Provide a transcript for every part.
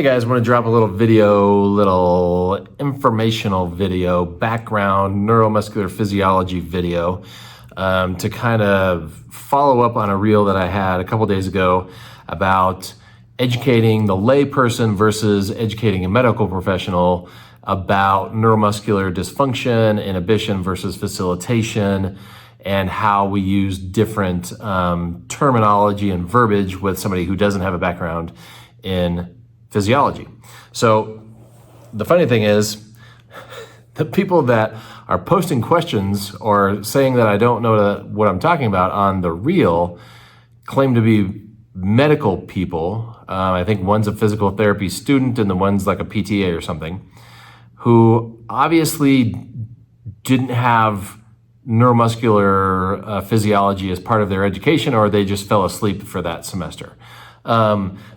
Hey guys, I want to drop a little informational video, background neuromuscular physiology video to kind of follow up on a reel that I had a couple days ago about educating the layperson versus educating a medical professional about neuromuscular dysfunction, inhibition versus facilitation, and how we use different terminology and verbiage with somebody who doesn't have a background in physiology. So the funny thing is, the people that are posting questions or saying that I don't know what I'm talking about on the reel claim to be medical people. I think one's a physical therapy student and the one's like a PTA or something, who obviously didn't have neuromuscular physiology as part of their education, or they just fell asleep for that semester.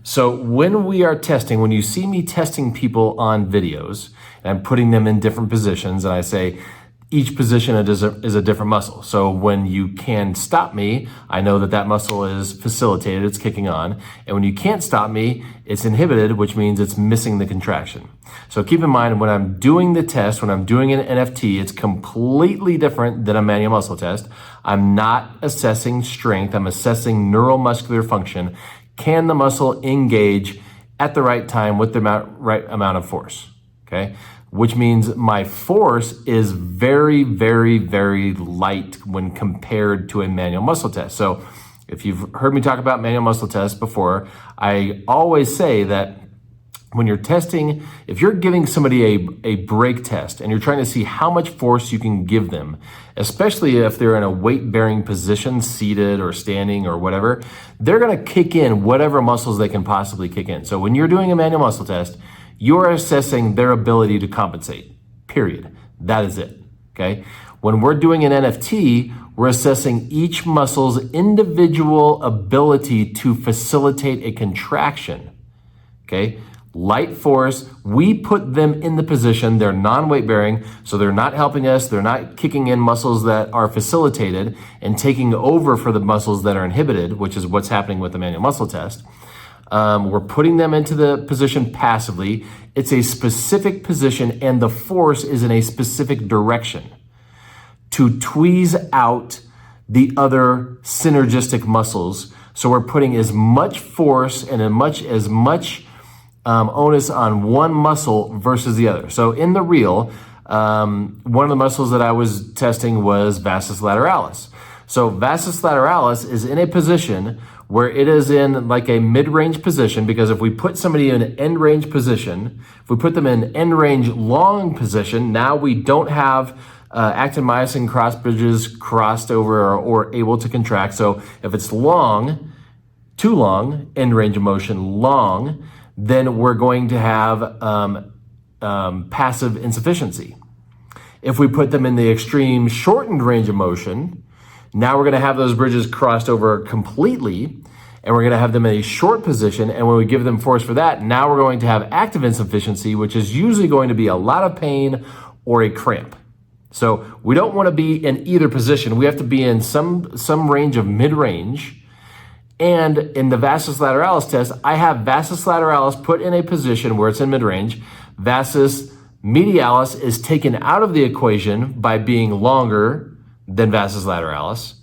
So when we are testing, when you see me testing people on videos and I'm putting them in different positions, and I say each position is a different muscle. So when you can stop me, I know that that muscle is facilitated, it's kicking on. And when you can't stop me, it's inhibited, which means it's missing the contraction. So keep in mind, when I'm doing the test, when I'm doing an NFT, it's completely different than a manual muscle test. I'm not assessing strength, I'm assessing neuromuscular function. Can the muscle engage at the right time with the right amount of force? Okay, which means my force is very, very, very light when compared to a manual muscle test. So if you've heard me talk about manual muscle tests before, I always say that when you're testing, if you're giving somebody a brake test and you're trying to see how much force you can give them, especially if they're in a weight-bearing position, seated or standing or whatever, they're gonna kick in whatever muscles they can possibly kick in. So when you're doing a manual muscle test, you're assessing their ability to compensate, period. That is it, okay? When we're doing an NFT, we're assessing each muscle's individual ability to facilitate a contraction, okay? Light force, we put them in the position, they're non-weight bearing, so they're not helping us, they're not kicking in muscles that are facilitated and taking over for the muscles that are inhibited, which is what's happening with the manual muscle test. We're putting them into the position passively. It's a specific position and the force is in a specific direction to tweeze out the other synergistic muscles. So we're putting as much force and as much onus on one muscle versus the other. So in the reel, one of the muscles that I was testing was vastus lateralis. So vastus lateralis is in a position where it is in like a mid-range position, because if we put somebody in an end-range position, if we put them in end-range long position, now we don't have actin myosin cross bridges crossed over or able to contract. So if it's long, too long, end range of motion long, then we're going to have passive insufficiency. If we put them in the extreme shortened range of motion, now we're going to have those bridges crossed over completely, and we're going to have them in a short position. And when we give them force for that, now we're going to have active insufficiency, which is usually going to be a lot of pain or a cramp. So we don't want to be in either position. We have to be in some range of mid-range. And in the vastus lateralis test, I have vastus lateralis put in a position where it's in mid-range. Vastus medialis is taken out of the equation by being longer than vastus lateralis.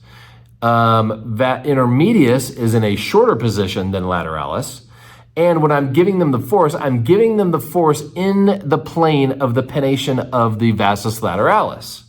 Intermedius is in a shorter position than lateralis. And when I'm giving them the force, I'm giving them the force in the plane of the pennation of the vastus lateralis.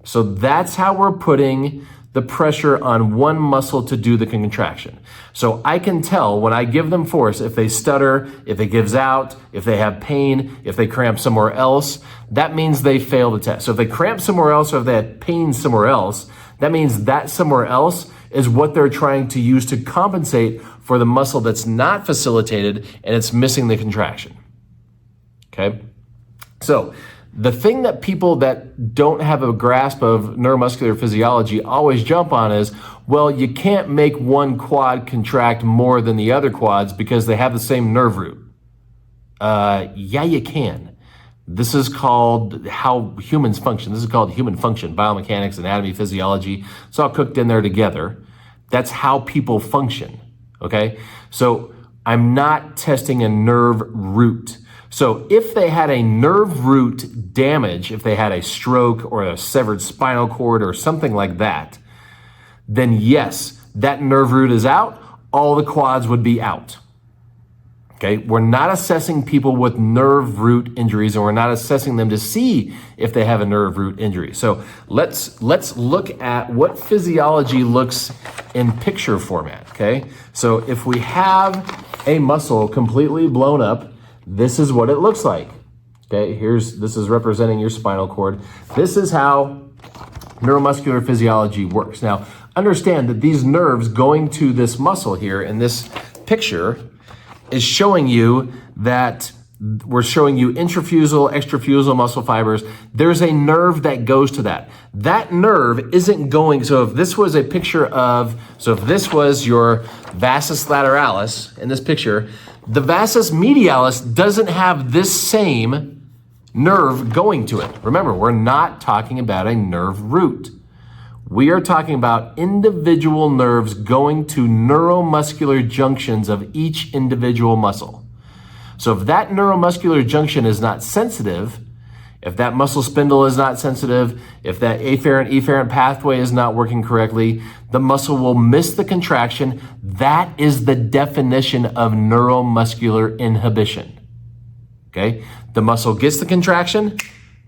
So that's how we're putting the pressure on one muscle to do the contraction. So I can tell when I give them force, if they stutter, if it gives out, if they have pain, if they cramp somewhere else, that means they fail the test. So if they cramp somewhere else or if they have pain somewhere else, that means that somewhere else is what they're trying to use to compensate for the muscle that's not facilitated and it's missing the contraction. Okay? So the thing that people that don't have a grasp of neuromuscular physiology always jump on is, well, you can't make one quad contract more than the other quads because they have the same nerve root. Yeah, you can. This is called how humans function. This is called human function, biomechanics, anatomy, physiology. It's all cooked in there together. That's how people function, okay? So I'm not testing a nerve root. So if they had a nerve root damage, if they had a stroke or a severed spinal cord or something like that, then yes, that nerve root is out, all the quads would be out. Okay, we're not assessing people with nerve root injuries, and we're not assessing them to see if they have a nerve root injury. So let's look at what physiology looks in picture format, okay? So if we have a muscle completely blown up, this is what it looks like. Okay, this is representing your spinal cord. This is how neuromuscular physiology works. Now, understand that these nerves going to this muscle here in this picture is showing you that we're showing you intrafusal, extrafusal muscle fibers. There's a nerve that goes to that. That nerve isn't going, so if this was a picture of, so if this was your vastus lateralis in this picture, the vastus medialis doesn't have this same nerve going to it. Remember, we're not talking about a nerve root. We are talking about individual nerves going to neuromuscular junctions of each individual muscle. So if that neuromuscular junction is not sensitive, if that muscle spindle is not sensitive, if that afferent-efferent pathway is not working correctly, the muscle will miss the contraction. That is the definition of neuromuscular inhibition. Okay? The muscle gets the contraction,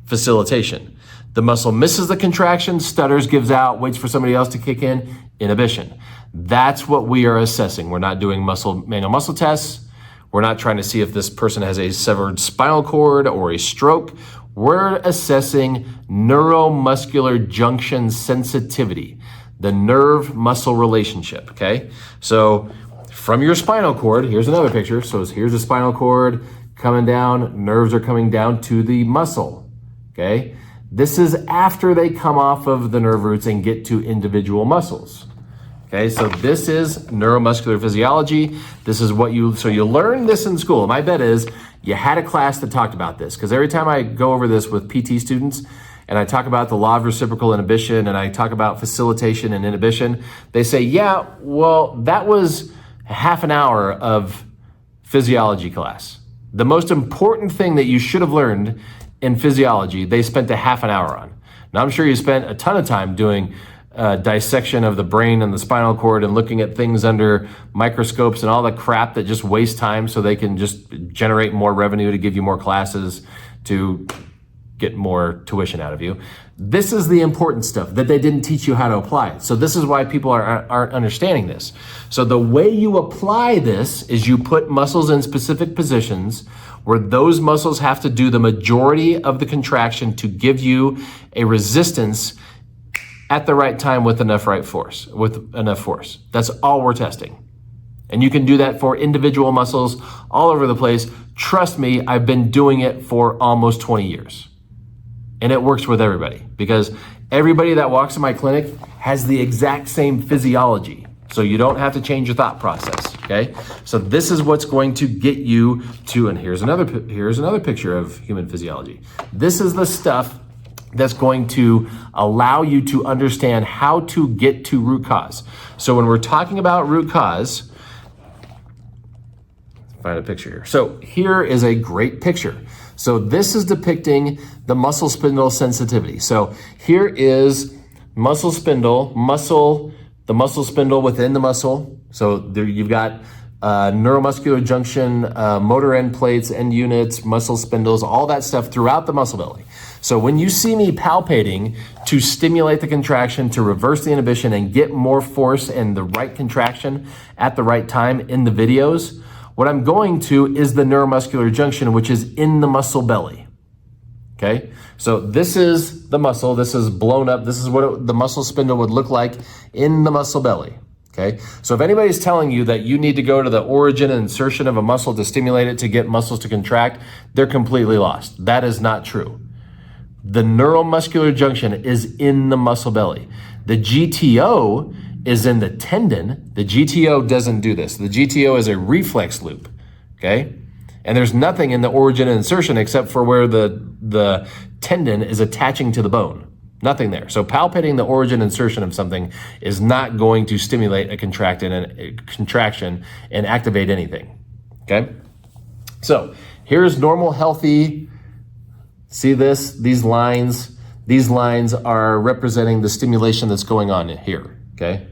facilitation. The muscle misses the contraction, stutters, gives out, waits for somebody else to kick in, inhibition. That's what we are assessing. We're not doing manual muscle tests. We're not trying to see if this person has a severed spinal cord or a stroke. We're assessing neuromuscular junction sensitivity, the nerve-muscle relationship, okay? So from your spinal cord, here's another picture. So here's the spinal cord coming down, nerves are coming down to the muscle, okay? This is after they come off of the nerve roots and get to individual muscles. Okay, so this is neuromuscular physiology. This is what you learn this in school. My bet is you had a class that talked about this, because every time I go over this with PT students and I talk about the law of reciprocal inhibition and I talk about facilitation and inhibition, they say, yeah, well, that was half an hour of physiology class. The most important thing that you should have learned in physiology, they spent a half an hour on. Now, I'm sure you spent a ton of time doing dissection of the brain and the spinal cord and looking at things under microscopes and all the crap that just wastes time so they can just generate more revenue to give you more classes to get more tuition out of you. This is the important stuff that they didn't teach you how to apply. So this is why people aren't understanding this. So the way you apply this is you put muscles in specific positions where those muscles have to do the majority of the contraction to give you a resistance at the right time with enough force. That's all we're testing. And you can do that for individual muscles all over the place. Trust me, I've been doing it for almost 20 years. And it works with everybody, because everybody that walks in my clinic has the exact same physiology. So you don't have to change your thought process, okay? So this is what's going to get you to, and here's another picture of human physiology. This is the stuff that's going to allow you to understand how to get to root cause. So when we're talking about root cause, find a picture here. So here is a great picture. So this is depicting the muscle spindle sensitivity. So here is muscle spindle, the muscle spindle within the muscle. So there you've got neuromuscular junction, motor end plates, end units, muscle spindles, all that stuff throughout the muscle belly. So when you see me palpating to stimulate the contraction, to reverse the inhibition and get more force and the right contraction at the right time in the videos, what I'm going to is the neuromuscular junction, which is in the muscle belly. Okay, so this is the muscle, this is blown up, this is what the muscle spindle would look like in the muscle belly. Okay, so if anybody's telling you that you need to go to the origin and insertion of a muscle to stimulate it to get muscles to contract, they're completely lost. That is not true. The neuromuscular junction is in the muscle belly. The GTO is in the tendon. The GTO doesn't do this. The GTO is a reflex loop, okay? And there's nothing in the origin and insertion except for where the tendon is attaching to the bone. Nothing there. So palpating the origin insertion of something is not going to stimulate a contraction and activate anything. okay? So here's normal, healthy. See this? These lines are representing the stimulation that's going on here, okay?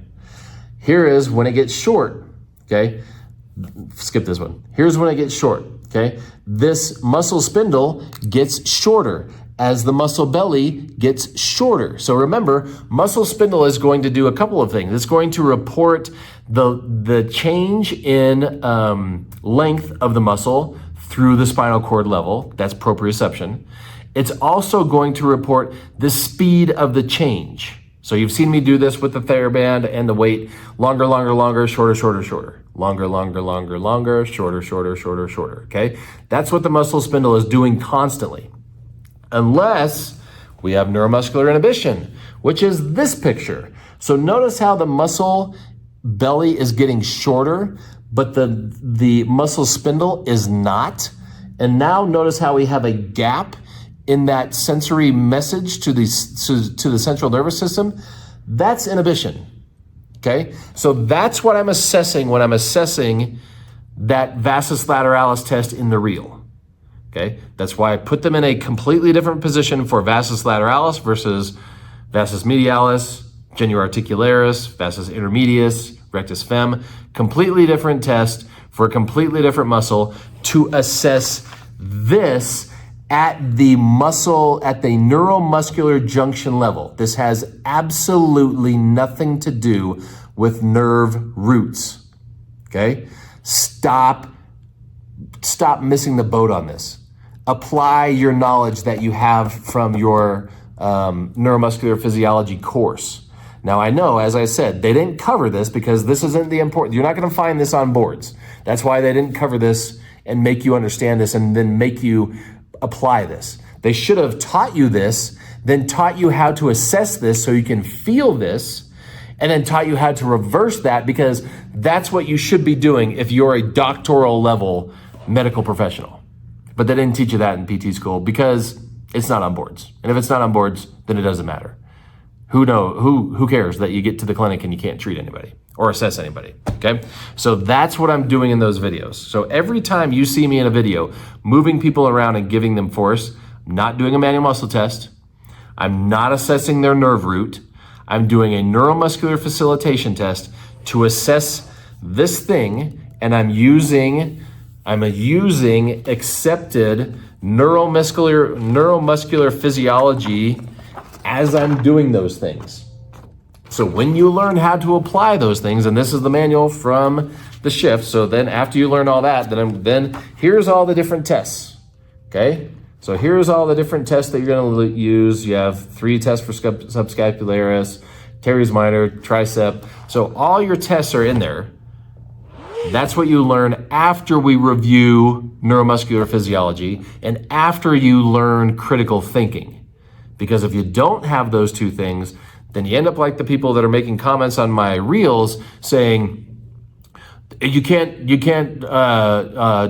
Here is when it gets short, okay? Skip this one. Here's when it gets short, okay? This muscle spindle gets shorter as the muscle belly gets shorter. So remember, muscle spindle is going to do a couple of things. It's going to report the change in length of the muscle through the spinal cord level. That's proprioception. It's also going to report the speed of the change. So you've seen me do this with the TheraBand and the weight. Longer, longer, longer, shorter, shorter, shorter. Longer, longer, longer, longer, shorter, shorter, shorter, shorter, okay? That's what the muscle spindle is doing constantly. Unless we have neuromuscular inhibition, which is this picture. So notice how the muscle belly is getting shorter, but the muscle spindle is not. And now notice how we have a gap in that sensory message to the central nervous system. That's inhibition, okay? So that's what I'm assessing when I'm assessing that vastus lateralis test in the real, okay? That's why I put them in a completely different position for vastus lateralis versus vastus medialis, genu articularis, vastus intermedius, rectus fem. Completely different test for a completely different muscle to assess this at the neuromuscular junction level. This has absolutely nothing to do with nerve roots, okay? Stop missing the boat on this. Apply your knowledge that you have from your neuromuscular physiology course. Now I know, as I said, they didn't cover this because this isn't the important, you're not gonna find this on boards. That's why they didn't cover this and make you understand this and then make you apply this. They should have taught you this, then taught you how to assess this so you can feel this, and then taught you how to reverse that, because that's what you should be doing if you're a doctoral level medical professional. But they didn't teach you that in PT school because it's not on boards. And if it's not on boards, then it doesn't matter. Who cares that you get to the clinic and you can't treat anybody or assess anybody, okay? So that's what I'm doing in those videos. So every time you see me in a video moving people around and giving them force, I'm not doing a manual muscle test. I'm not assessing their nerve root. I'm doing a neuromuscular facilitation test to assess this thing, and I'm using accepted neuromuscular physiology as I'm doing those things. So when you learn how to apply those things, and this is the manual from the shift, so then after you learn all that, then here's all the different tests, okay? So here's all the different tests that you're gonna use. You have 3 tests for subscapularis, teres minor, tricep. So all your tests are in there. That's what you learn after we review neuromuscular physiology and after you learn critical thinking. Because if you don't have those two things, then you end up like the people that are making comments on my reels saying, you can't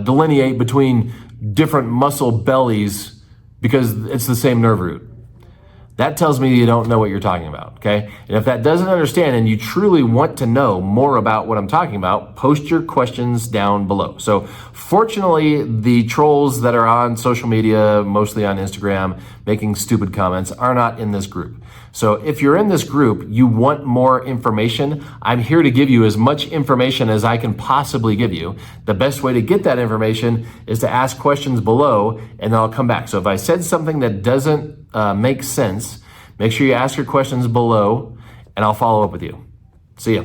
delineate between different muscle bellies because it's the same nerve root. That tells me you don't know what you're talking about, okay? And if that doesn't understand and you truly want to know more about what I'm talking about, post your questions down below. So fortunately, the trolls that are on social media, mostly on Instagram, making stupid comments are not in this group. So if you're in this group, you want more information, I'm here to give you as much information as I can possibly give you. The best way to get that information is to ask questions below, and then I'll come back. So if I said something that doesn't make sense, make sure you ask your questions below, and I'll follow up with you. See ya.